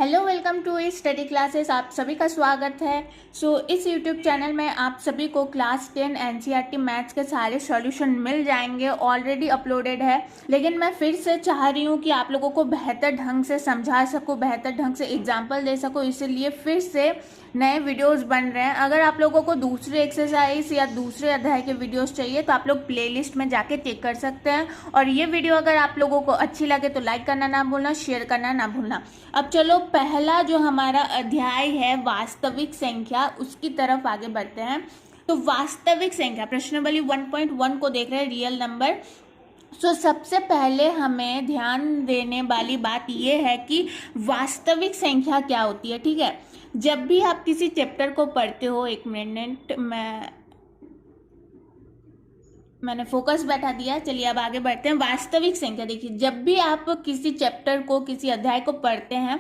Hello, welcome to study classes. आप सभी का स्वागत है। इस यूट्यूब चैनल में आप सभी को क्लास 10 एनसीईआरटी मैथ्स के सारे सॉल्यूशन मिल जाएंगे। ऑलरेडी अपलोडेड है, लेकिन मैं फिर से चाह रही हूँ कि आप लोगों को बेहतर ढंग से समझा सकूँ, बेहतर ढंग से एग्जाम्पल दे सकूँ, इसीलिए फिर से नए वीडियोस बन रहे हैं। अगर आप लोगों को दूसरे एक्सरसाइज या दूसरे अध्याय के वीडियोस चाहिए तो आप लोग प्लेलिस्ट में जाके चेक कर सकते हैं। और ये वीडियो अगर आप लोगों को अच्छी लगे तो लाइक करना ना भूलना, शेयर करना ना भूलना। अब चलो, पहला जो हमारा अध्याय है वास्तविक संख्या, उसकी तरफ आगे बढ़ते हैं। तो वास्तविक संख्या प्रश्नावली 1.1 को देख रहे हैं, रियल नंबर। सबसे पहले हमें ध्यान देने वाली बात यह है कि वास्तविक संख्या क्या होती है। ठीक है, जब भी आप किसी चैप्टर को पढ़ते हो, एक मिनट मैंने फोकस बैठा दिया। चलिए अब आगे बढ़ते हैं। वास्तविक संख्या देखिए, जब भी आप किसी चैप्टर को, किसी अध्याय को पढ़ते हैं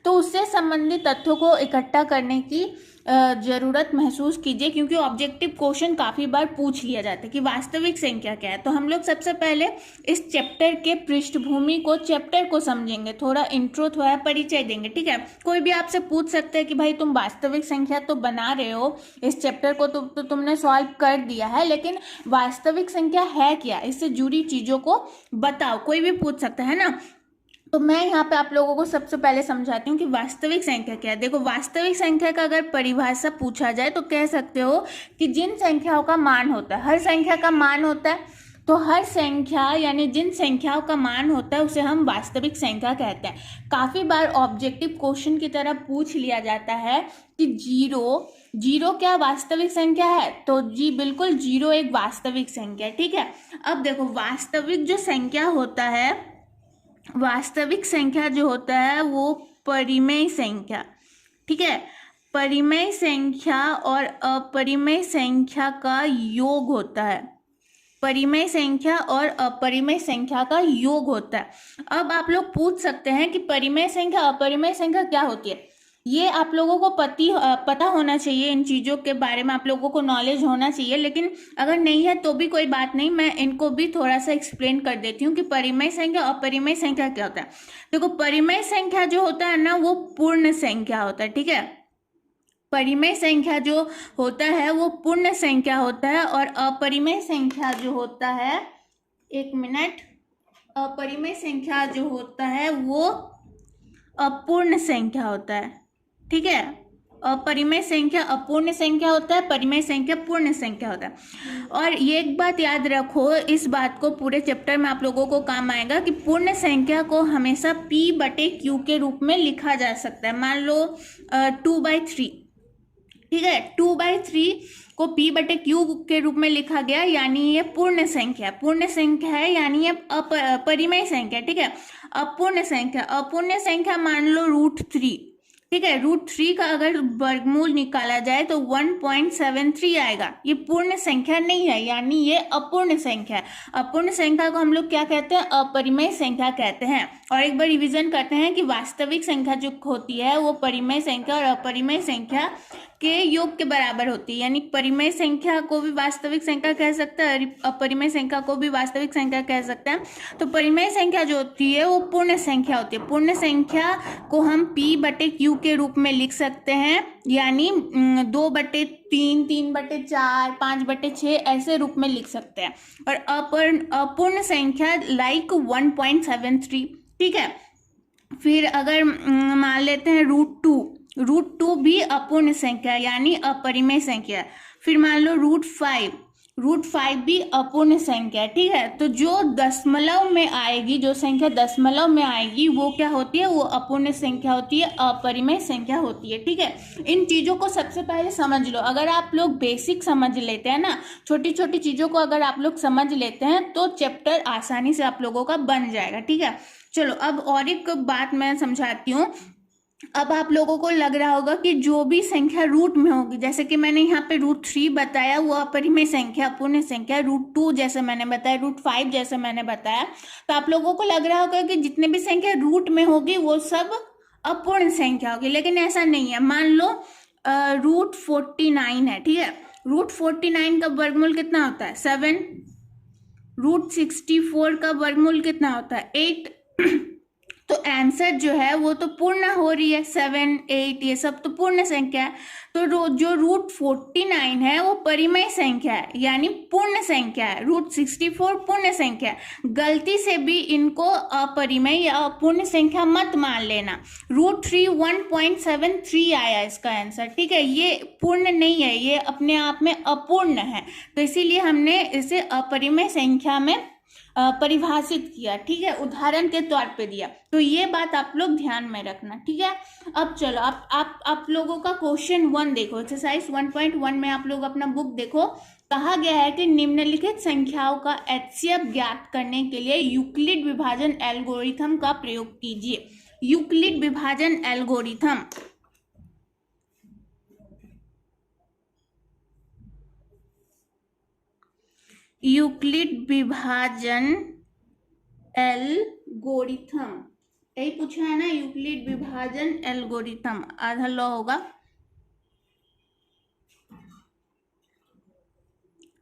तो उससे संबंधित तथ्यों को इकट्ठा करने की जरूरत महसूस कीजिए, क्योंकि ऑब्जेक्टिव क्वेश्चन काफी बार पूछ लिया जाता है कि वास्तविक संख्या क्या है। तो हम लोग सबसे पहले इस चैप्टर के पृष्ठभूमि को, चैप्टर को समझेंगे, थोड़ा इंट्रो, थोड़ा परिचय देंगे। ठीक है, कोई भी आपसे पूछ सकता है कि भाई तुम वास्तविक संख्या तो बना रहे हो, इस चैप्टर को तो तुमने सॉल्व कर दिया है, लेकिन वास्तविक संख्या है क्या, इससे जुड़ी चीजों को बताओ। कोई भी पूछ सकता है ना। तो मैं यहाँ पे आप लोगों को सबसे पहले समझाती हूँ कि वास्तविक संख्या क्या है। देखो, वास्तविक संख्या का अगर परिभाषा पूछा जाए तो कह सकते हो कि जिन संख्याओं का मान होता है, हर संख्या का मान होता है, तो हर संख्या यानी जिन संख्याओं का मान होता है उसे हम वास्तविक संख्या कहते हैं। काफी बार ऑब्जेक्टिव क्वेश्चन की तरह पूछ लिया जाता है कि जीरो क्या वास्तविक संख्या है। तो जी बिल्कुल, जीरो एक वास्तविक संख्या है। ठीक है, अब देखो, वास्तविक जो संख्या होता है, वास्तविक संख्या जो होता है वो परिमेय संख्या, ठीक है, परिमेय संख्या और अपरिमेय संख्या का योग होता है। परिमेय संख्या और अपरिमेय संख्या का योग होता है। अब आप लोग पूछ सकते हैं कि परिमेय संख्या, अपरिमेय संख्या क्या होती है। ये आप लोगों को पता होना चाहिए, इन चीज़ों के बारे में आप लोगों को नॉलेज होना चाहिए। लेकिन अगर नहीं है तो भी कोई बात नहीं, मैं इनको भी थोड़ा सा एक्सप्लेन कर देती हूँ कि परिमेय संख्या और अपरिमेय संख्या क्या होता है। देखो, परिमेय संख्या जो होता है ना, वो पूर्ण संख्या होता है। ठीक है, परिमेय संख्या जो होता है वो पूर्ण संख्या होता है, और अपरिमेय संख्या जो होता है, एक मिनट, अपरिमेय संख्या जो होता है वो अपूर्ण संख्या होता है। ठीक है, अपरिमेय संख्या अपूर्ण संख्या होता है, परिमेय संख्या पूर्ण संख्या होता है। और ये एक बात याद रखो, इस बात को पूरे चैप्टर में आप लोगों को काम आएगा कि पूर्ण संख्या को हमेशा P/Q के रूप में लिखा जा सकता है। मान लो 2/3, ठीक है, 2/3 को P/Q के रूप में लिखा गया, यानी ये पूर्ण संख्या है, यानी ये परिमेय संख्या। ठीक है, अपूर्ण संख्या मान लो √3। ठीक है, √3 का अगर वर्गमूल निकाला जाए तो 1.73 आएगा। ये पूर्ण संख्या नहीं है, यानी ये अपूर्ण संख्या है। अपूर्ण संख्या को हम लोग क्या कहते हैं, अपरिमेय संख्या कहते हैं। और एक बार रिवीजन करते हैं कि वास्तविक संख्या जो होती है वो परिमेय संख्या और अपरिमेय संख्या के योग के बराबर होती है। यानी परिमेय संख्या को भी वास्तविक संख्या कह सकते हैं, अपरिमेय संख्या को भी वास्तविक संख्या कह सकते हैं। तो परिमेय संख्या जो होती है वो पूर्ण संख्या होती है। पूर्ण संख्या को हम P/Q के रूप में लिख सकते हैं, यानी 2/3, 3/4, 5/6 ऐसे रूप में लिख सकते हैं। और अपूर्ण संख्या लाइक 1.73। ठीक है, फिर अगर मान लेते हैं √2 भी अपूर्ण संख्या यानी अपरिमेय संख्या। फिर मान लो √5 भी अपूर्ण संख्या। ठीक है, तो जो दशमलव में आएगी, जो संख्या दशमलव में आएगी वो क्या होती है, वो अपूर्ण संख्या होती है, अपरिमेय संख्या होती है। ठीक है, इन चीज़ों को सबसे पहले समझ लो। अगर आप लोग बेसिक समझ लेते हैं ना, छोटी छोटी चीज़ों को अगर आप लोग समझ लेते हैं तो चैप्टर आसानी से आप लोगों का बन जाएगा। ठीक है, चलो अब और एक बात मैं समझाती हूँ। अब आप लोगों को लग रहा होगा कि जो भी संख्या रूट में होगी, जैसे कि मैंने यहाँ पे √3 बताया, वो अपरिमेय संख्या, अपूर्ण संख्या। √2 जैसे मैंने बताया, √5 जैसे मैंने बताया, तो आप लोगों को लग रहा होगा कि जितने भी संख्या रूट में होगी वो सब अपूर्ण संख्या होगी, लेकिन ऐसा नहीं है। मान लो √49 है। ठीक है, √49 का वर्गमूल कितना होता है, 7। √64 का वर्गमूल कितना होता है, 8। तो आंसर जो है वो तो पूर्ण हो रही है, 7, 8 ये सब तो पूर्ण संख्या है। तो जो रूट 49 है वो परिमेय संख्या है, यानी पूर्ण संख्या है। रूट 64 पूर्ण संख्या है। गलती से भी इनको अपरिमेय या अपूर्ण संख्या मत मान लेना। रूट 3 1.73 आया इसका आंसर, ठीक है। ये पूर्ण नहीं है, ये अपने आप में अपूर्ण है, तो इसीलिए हमने इसे अपरिमेय संख्या में परिभाषित किया, ठीक है, उदाहरण के तौर पे दिया। तो ये बात आप लोग ध्यान में रखना, ठीक है। अब चलो आप लोगों का क्वेश्चन 1 देखो, एक्सरसाइज 1.1 में आप लोग अपना बुक देखो। कहा गया है कि निम्नलिखित संख्याओं का एचसीएफ ज्ञात करने के लिए यूक्लिड विभाजन एल्गोरिथम का प्रयोग कीजिए। यूक्लिड विभाजन एल्गोरिथम, यूक्लिड विभाजन एल्गोरिथम, यही पूछा है ना, यूक्लिड विभाजन एल्गोरिथम, आधा लॉ होगा,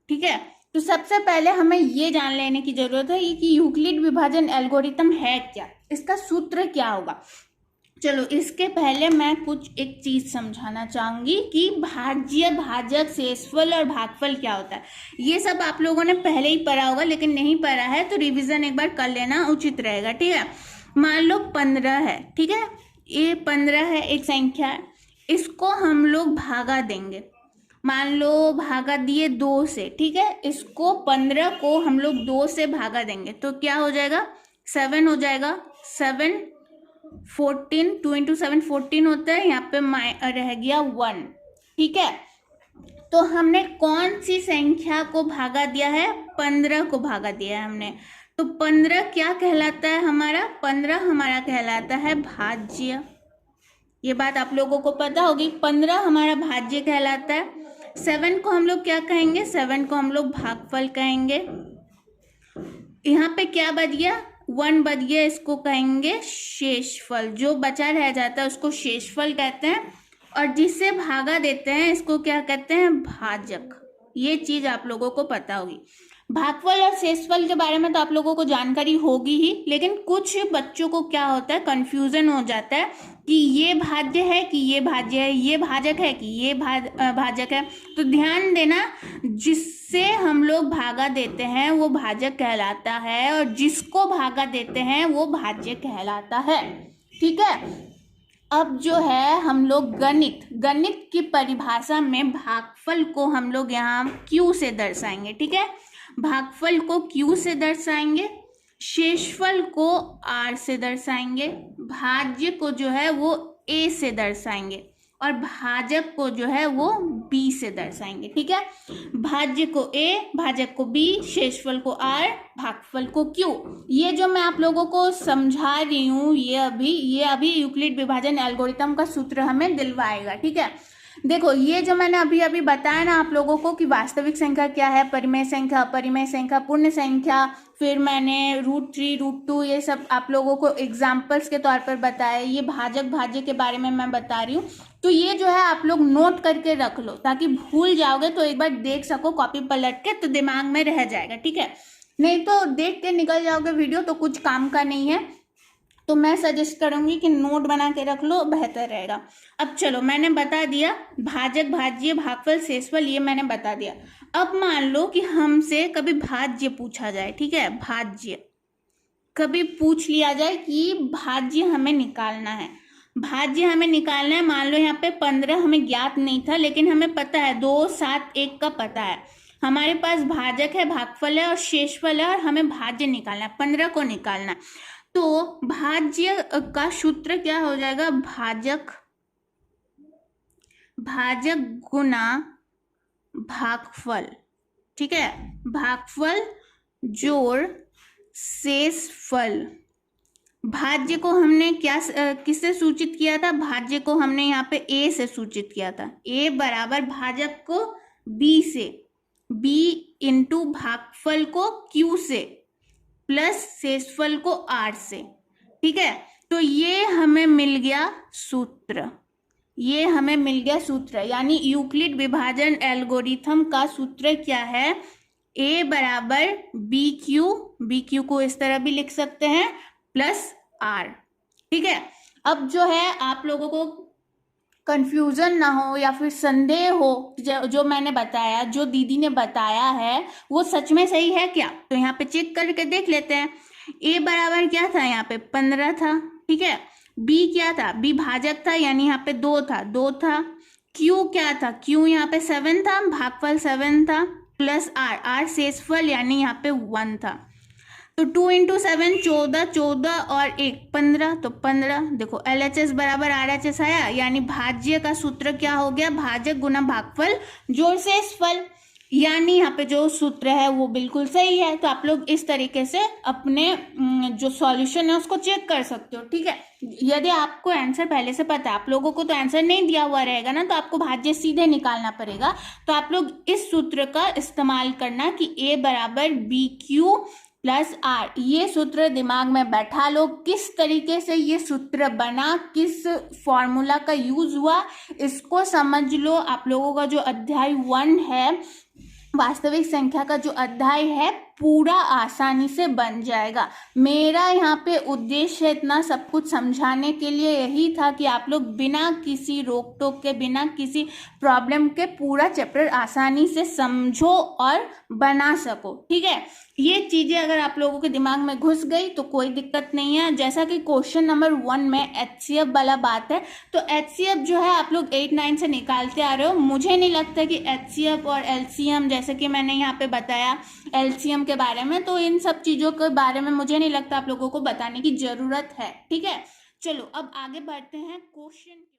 ठीक है। तो सबसे पहले हमें ये जान लेने की जरूरत है कि यूक्लिड विभाजन एल्गोरिथम है क्या, इसका सूत्र क्या होगा। चलो इसके पहले मैं कुछ एक चीज समझाना चाहूंगी कि भाज्य, भाजक, शेषफल और भागफल क्या होता है। ये सब आप लोगों ने पहले ही पढ़ा होगा, लेकिन नहीं पढ़ा है तो रिवीजन एक बार कर लेना उचित रहेगा, ठीक है। मान लो 15 है, ठीक है, ये 15 है, एक संख्या है, इसको हम लोग भागा देंगे। मान लो भागा दिए 2 से, ठीक है, इसको 15 को हम लोग 2 से भागा देंगे तो क्या हो जाएगा, 7 हो जाएगा। 7 14, 2 इंटू 7 14 होता है, यहाँ पे रह गया 1, ठीक है। तो हमने कौन सी संख्या को भागा दिया है, 15 को भागा दिया है हमने। तो 15 क्या कहलाता है हमारा, 15 हमारा कहलाता है भाज्य। ये बात आप लोगों को पता होगी, 15 हमारा भाज्य कहलाता है। 7 को हम लोग क्या कहेंगे, 7 को हम लोग भागफल कहेंगे। यहाँ पे क्या बच गया, 1 बच गया, इसको कहेंगे शेषफल। जो बचा रह जाता है उसको शेषफल कहते हैं, और जिससे भागा देते हैं इसको क्या कहते हैं, भाजक। ये चीज आप लोगों को पता होगी। भागफल और शेषफल के बारे में तो आप लोगों को जानकारी होगी ही, लेकिन कुछ बच्चों को क्या होता है, कंफ्यूजन हो जाता है कि ये भाज्य है कि ये भाज्य है, ये भाजक है कि ये भाजक है। तो ध्यान देना, जिससे हम लोग भागा देते हैं वो भाजक कहलाता है, और जिसको भागा देते हैं वो भाज्य कहलाता है, ठीक है। अब जो है हम लोग गणित की परिभाषा में भागफल को हम लोग यहाँ Q से दर्शाएंगे, ठीक है। भागफल को Q से दर्शाएंगे, शेषफल को R से दर्शाएंगे, भाज्य को जो है वो A से दर्शाएंगे, और भाजक को जो है वो B से दर्शाएंगे, ठीक है। भाज्य को A, भाजक को B, शेषफल को R, भागफल को Q। ये जो मैं आप लोगों को समझा रही हूँ ये अभी यूक्लिड विभाजन एल्गोरिथम का सूत्र हमें दिलवाएगा, ठीक है। देखो ये जो मैंने अभी बताया ना आप लोगों को कि वास्तविक संख्या क्या है, परिमेय संख्या, अपरिमेय संख्या, पूर्ण संख्या, फिर मैंने रूट 3, रूट 2 ये सब आप लोगों को एग्जाम्पल्स के तौर पर बताया। ये भाजक भाज्य के बारे में मैं बता रही हूँ, तो ये जो है आप लोग नोट करके रख लो, ताकि भूल जाओगे तो एक बार देख सको कॉपी पलट के, तो दिमाग में रह जाएगा, ठीक है। नहीं तो देख के निकल जाओगे वीडियो तो कुछ काम का नहीं है। तो मैं सजेस्ट करूंगी कि नोट बना के रख लो, बेहतर रहेगा। अब चलो मैंने बता दिया भाजक, भाज्य, भागफल, शेषफल, ये मैंने बता दिया। अब मान लो कि हमसे कभी भाज्य पूछा जाए, ठीक है, भाज्य कभी पूछ लिया जाए कि भाज्य हमें निकालना है, भाज्य हमें निकालना है। मान लो यहाँ पे 15 हमें ज्ञात नहीं था, लेकिन हमें पता है 2, 7, 1 का पता है। हमारे पास भाजक है, भागफल है और शेषफल है, और हमें भाज्य निकालना है, 15 को निकालना है। तो भाज्य का सूत्र क्या हो जाएगा, भाजक गुना भागफल, ठीक है, भागफल जोड़ शेषफल। भाज्य को हमने क्या किससे सूचित किया था, भाज्य को हमने यहाँ पे A से सूचित किया था। A बराबर भाजक को B से, B इंटू भागफल को Q से, प्लस शेषफल को R से, ठीक है। तो ये हमें मिल गया सूत्र, ये हमें मिल गया सूत्र, यानी यूक्लिड विभाजन एल्गोरिथम का सूत्र क्या है, A बराबर BQ, BQ को इस तरह भी लिख सकते हैं, प्लस R, ठीक है। अब जो है आप लोगों को कंफ्यूजन ना हो या फिर संदेह हो, जो मैंने बताया, जो दीदी ने बताया है वो सच में सही है क्या, तो यहाँ पे चेक करके देख लेते हैं। ए बराबर क्या था, यहाँ पे 15 था, ठीक है। बी क्या था, बी भाजक था, यानी यहाँ पे 2 था, 2 था। क्यू क्या था, क्यू यहाँ पे 7 था, भागफल 7 था, प्लस आर, आर शेषफल यानी यहाँ पे 1 था। तो 2 इंटू 7 14, 14 और 1 15, तो 15। देखो LHS बराबर RHS आया, यानी भाज्य का सूत्र क्या हो गया, भाजक गुना भागफल जोड़ शेषफल, यानी यहाँ पे जो सूत्र है वो बिल्कुल सही है। तो आप लोग इस तरीके से अपने जो सॉल्यूशन है उसको चेक कर सकते हो, ठीक है। यदि आपको आंसर पहले से पता है, आप लोगों को तो आंसर नहीं दिया हुआ रहेगा ना, तो आपको भाज्य सीधे निकालना पड़ेगा। तो आप लोग इस सूत्र का इस्तेमाल करना कि A बराबर BQ प्लस आर, ये सूत्र दिमाग में बैठा लो। किस तरीके से ये सूत्र बना, किस फॉर्मूला का यूज हुआ, इसको समझ लो। आप लोगों का जो अध्याय 1 है, वास्तविक संख्या का जो अध्याय है, पूरा आसानी से बन जाएगा। मेरा यहाँ पे उद्देश्य इतना सब कुछ समझाने के लिए यही था कि आप लोग बिना किसी रोक टोक के, बिना किसी प्रॉब्लम के पूरा चैप्टर आसानी से समझो और बना सको, ठीक है। ये चीजें अगर आप लोगों के दिमाग में घुस गई तो कोई दिक्कत नहीं है। जैसा कि क्वेश्चन नंबर 1 में HCF वाला बात है, तो HCF जो है आप लोग 8 9 से निकालते आ रहे हो। मुझे नहीं लगता कि HCF और LCM, जैसे कि मैंने यहाँ पे बताया LCM के बारे में, तो इन सब चीजों के बारे में मुझे नहीं लगता आप लोगों को बताने की जरूरत है, ठीक है। चलो अब आगे बढ़ते हैं क्वेश्चन।